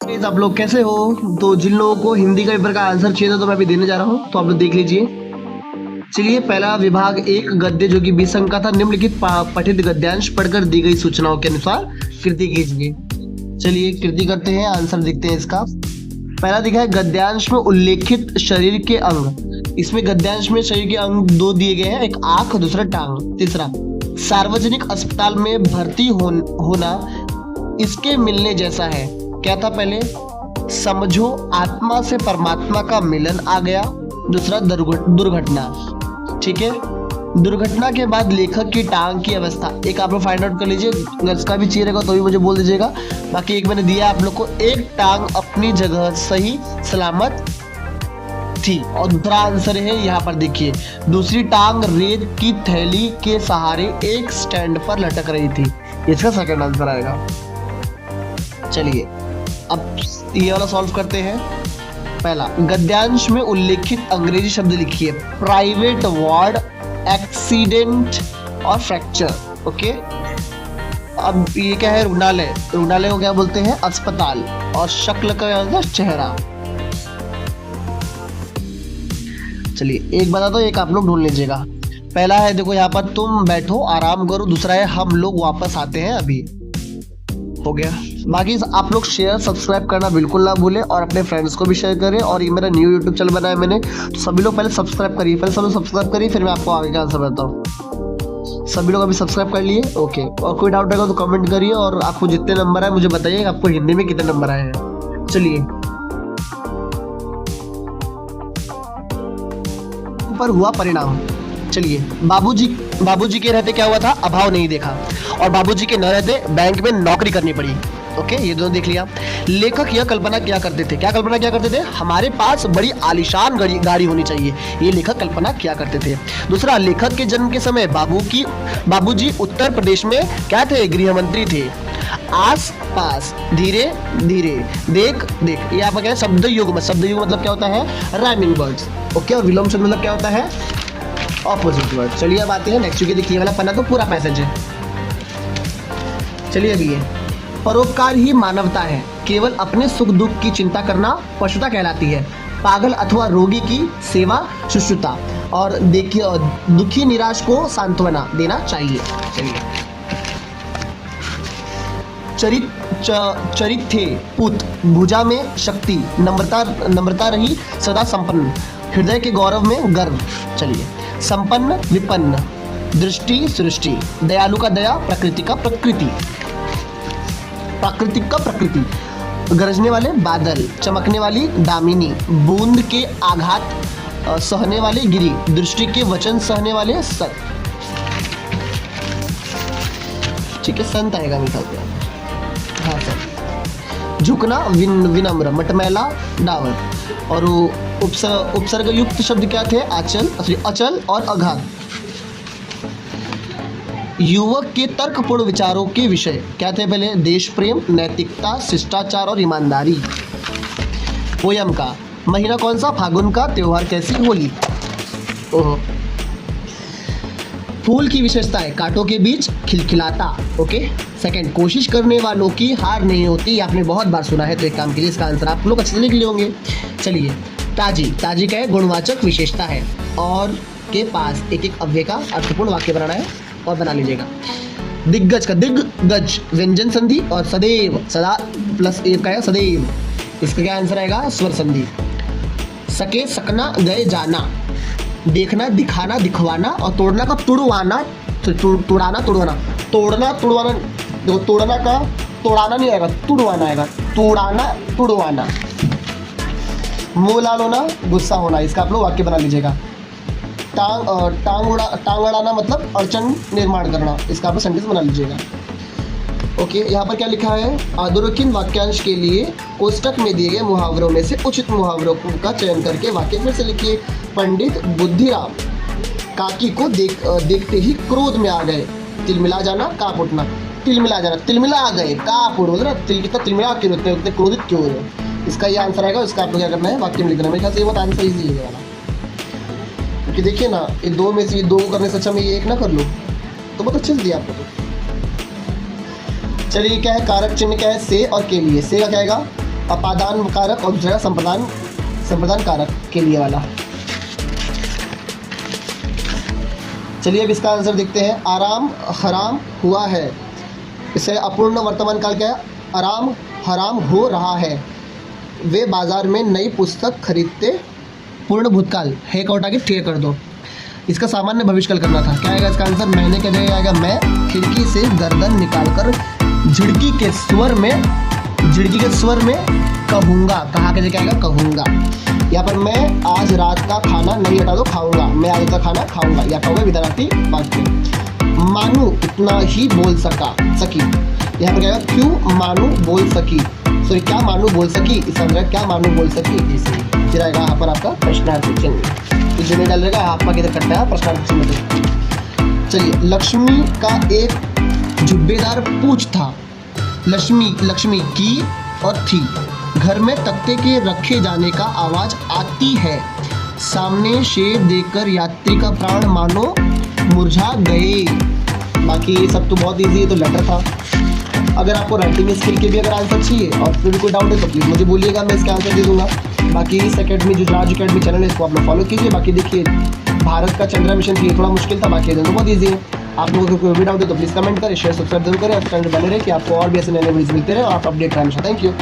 Guys आप लोग कैसे हो। तो जिन लोगों को हिंदी का पेपर का आंसर चाहिए था तो मैं अभी देने जा रहा हूँ, तो आप लोग देख लीजिए। चलिए, पहला विभाग एक गद्य जो कि 20 अंक का था। निम्नलिखित पठित गद्यांश पढ़कर दी गई सूचनाओं के अनुसार कृति कीजिए। चलिए कृति करते हैं, आंसर देखते हैं इसका। पहला दिखा है गद्यांश में उल्लेखित शरीर के अंग। इसमें गद्यांश में शरीर के अंग दो दिए गए हैं, एक आंख, दूसरा टांग। तीसरा, सार्वजनिक अस्पताल में भर्ती होना इसके मिलने जैसा है। क्या था पहले? समझो आत्मा से परमात्मा का मिलन आ गया। दूसरा, दुर्घटना। ठीक है, दुर्घटना के बाद लेखक की टांग की अवस्था एक आप लोग फाइंड आउट कर लीजिए। अगर इसका भी चाहिए रहेगा तो भी मुझे बोल दीजिएगा। बाकी एक मैंने दिया आप लोग को, एक टांग अपनी जगह सही सलामत थी। और दूसरा आंसर है यहाँ पर देखिए, दूसरी टांग रेत की थैली के सहारे एक स्टैंड पर लटक रही थी। इसका सेकंड आंसर आएगा। चलिए अब ये वाला सॉल्व करते हैं। पहला, गद्यांश में उल्लेखित अंग्रेजी शब्द लिखिए। प्राइवेट वार्ड, एक्सीडेंट और फ्रैक्चर। ओके, अब ये क्या है? रुग्णालय। रुग्णालय को क्या बोलते हैं? अस्पताल। और शक्ल का क्या होता है? चेहरा। चलिए एक बता दो, एक आप लोग ढूंढ लीजिएगा। पहला है देखो यहाँ पर, तुम बैठो आराम करो। दूसरा है, हम लोग वापस आते हैं अभी। हो गया। बाकी आप लोग शेयर सब्सक्राइब करना बिल्कुल ना भूलें और अपने फ्रेंड्स को भी शेयर करें। और ये मेरा न्यू यूट्यूब चैनल बनाया मैंने, तो सभी लोग पहले सब्सक्राइब करिए। पहले सब लोग सब्सक्राइब करिए, फिर मैं आपको आगे का आंसर बताता हूँ। सभी लोग अभी सब्सक्राइब कर लिए? ओके। और कोई डाउट रहेगा तो कमेंट करिए। और आपको जितने नंबर आए मुझे बताइए, आपको हिंदी में कितने नंबर आए हैं। चलिए, पर हुआ परिणाम। चलिए, बाबूजी के रहते क्या हुआ था? अभाव नहीं देखा। और बाबूजी के न रहते बैंक में नौकरी करनी पड़ी। ओके, ये दोनों देख लिया। लेखक यह कल्पना क्या करते थे? क्या कल्पना क्या करते थे? हमारे पास बड़ी आलीशान गाड़ी होनी चाहिए। ये लेखक कल्पना क्या करते थे। दूसरा, लेखक के जन्म के समय बाबूजी उत्तर प्रदेश में क्या थे? गृह मंत्री थे। आस पास, धीरे धीरे, देख देख, ये आपका क्या है? शब्द युग्म। शब्द युग्म मतलब क्या होता है? Rhyming words. ओके, और विलोम शब्द मतलब क्या होता है? Opposite word. चलिए अब आते हैं नेक्स्ट। क्योंकि देखिए वाला पन्ना तो पूरा पैसेज है। चलिए अभी ये, परोपकार ही मानवता है। केवल अपने सुख दुख की चिंता करना पशुता कहलाती है। पागल अथवा रोगी की सेवा शुश्रूषा। और देखिए, दुखी निराश को सांत्वना देना चाहिए। चलिए, चरित थे पुत, भुजा में शक्ति, नम्रता रही सदा संपन्न, हृदय के गौरव में गर्व। चलिए, संपन्न विपन्न, दृष्टि सृष्टि, दयालु का दया, प्रकृति का प्रकृति, प्राकृतिक का प्रकृति, गरजने वाले बादल, चमकने वाली दामिनी, बूंद के आघात सहने वाले गिरी, दृष्टि के वचन सहने वाले सत। ठीक है, संत आएगा मीठा। हाँ सर। झुकना, विनम्र, मटमैला, डावर। और उपसर्ग युक्त शब्द क्या थे? अचल और अघात। युवक के तर्कपूर्ण विचारों के विषय क्या थे? पहले, देश प्रेम, नैतिकता, शिष्टाचार और ईमानदारी। पोयम का महीना कौन सा? फागुन का। त्योहार कैसी? होली। ओहो। फूल की विशेषताएं, कांटों के बीच खिलखिलाता। ओके। सेकंड, कोशिश करने वालों की हार नहीं होती। आपने बहुत बार सुना है, तो एक काम के लिए इसका आंसर आप लोग अच्छे से लिख लिए होंगे। चलिए, ताजी क्या है? गुणवाचक विशेषता है। और के पास एक एक अव्यय का अर्थपूर्ण वाक्य बनाना है और बना लीजिएगा। दिग्गज का दिग्गज व्यंजन संधि और सदैव, सदा प्लस एक का है सदैव। इसका क्या आंसर आएगा? स्वर संधि। सके, सकना, गए, जाना, देखना, दिखाना, दिखवाना। और तोड़ना का तुड़वाना, तुड़ाना, देखो तोड़ना का तोड़ाना नहीं आएगा, तुड़वाना आएगा। तुड़वाना। मुंह लाल होना, गुस्सा होना। इसका आप लोग वाक्य बना लीजिएगा। टांग अड़ाना मतलब अड़चन निर्माण करना। इसका आप लोग सेंटेंस बना लीजिएगा। ओके, यहाँ पर क्या लिखा है? अधोरेखित वाक्यांश के लिए कोष्टक में दिए गए मुहावरों में से उचित मुहावरों का चयन करके वाक्य फिर से लिखिए। पंडित बुद्धिराम काकी को देखते ही क्रोध में आ गए। तिलमिला जाना, काँप उठना। तिलमिला जाना, तिलमिला आ गए, काँप उठ, मतलब तिलमिला क्यों होते हैं, उतने क्रोधित क्यों हो रहे हैं। इसका ये आंसर आएगा। इसका आपको क्या करना है? वाक्य में लिखना है। मेरे ख्याल से ये बहुत आंसर इजी है वाला। क्योंकि देखिए ना, ये दो में से ये दो करने से अच्छा मैं ये एक ना कर लूँ तो बहुत अच्छे से दिया आपको। तो चलिए क्या है? कारक चिन्ह क्या है? से और के लिए। से का क्या आएगा? अपादान कारक और दूसरा संप्रदान कारक के लिए वाला। चलिए अब इसका आंसर देखते हैं। आराम हराम हुआ है, इसे अपूर्ण वर्तमान काल क्या है? आराम हराम हो रहा है। वे बाजार में नई पुस्तक खरीदते, पूर्ण भूतकाल है का उठा के ठीक कर दो। इसका सामान्य भविष्यकाल करना था। क्या आएगा इसका आंसर? मैंने क्या जगह आएगा? मैं खिड़की से गर्दन निकालकर झिड़की के स्वर में कहूँगा। कहा के जगह आएगा? कहूँगा। यहाँ पर मैं आज रात का खाना नहीं हटा दो, खाऊंगा। मैं आज का खाना खाऊंगा, या कहूँगा विधानार्थी वाक्य। मानू इतना ही बोल सकी। यहाँ पर क्या आएगा? क्यों मानू बोल सकी, सॉरी क्या मानू बोल सकी, इसका मतलब क्या मानू बोल सकी। फिर आएगा यहाँ पर आपका प्रश्नार्थक चिन्ह, जो नहीं डाल रहेगा आपका किधर कटता है प्रश्नार्थक चिन्ह में। चलिए, लक्ष्मी का एक जुब्बेदार पूंछ था। लक्ष्मी की और थी। घर में तख्ते के रखे जाने का आवाज आती है। सामने शेर देखकर यात्री का प्राण मानो मुरझा गए। बाकी ये सब तो बहुत इजी है, तो लेटर था। अगर आपको राइटिंग स्किल के भी अगर आंसर चाहिए और फिर कोई डाउट है तो प्लीज़ मुझे बोलिएगा, मैं इसका आंसर दे दूंगा। बाकी इस अकेडमी जो राज अकेडमी चैनल है इसको आप लोग फॉलो कीजिए। बाकी देखिए, भारत का चंद्रा मिशन ये थोड़ा मुश्किल था, बाकी दोनों बहुत ईजी है। आप लोगों को कोई भी डाउट है तो प्लीज़ कमेंट करें, शेयर सब्सक्राइब जरूर करें और चैनल बने रहे कि आपको और भी ऐसे नए वीडियोस मिलते रहे और आप अपडेट रहें हमेशा। Thank you.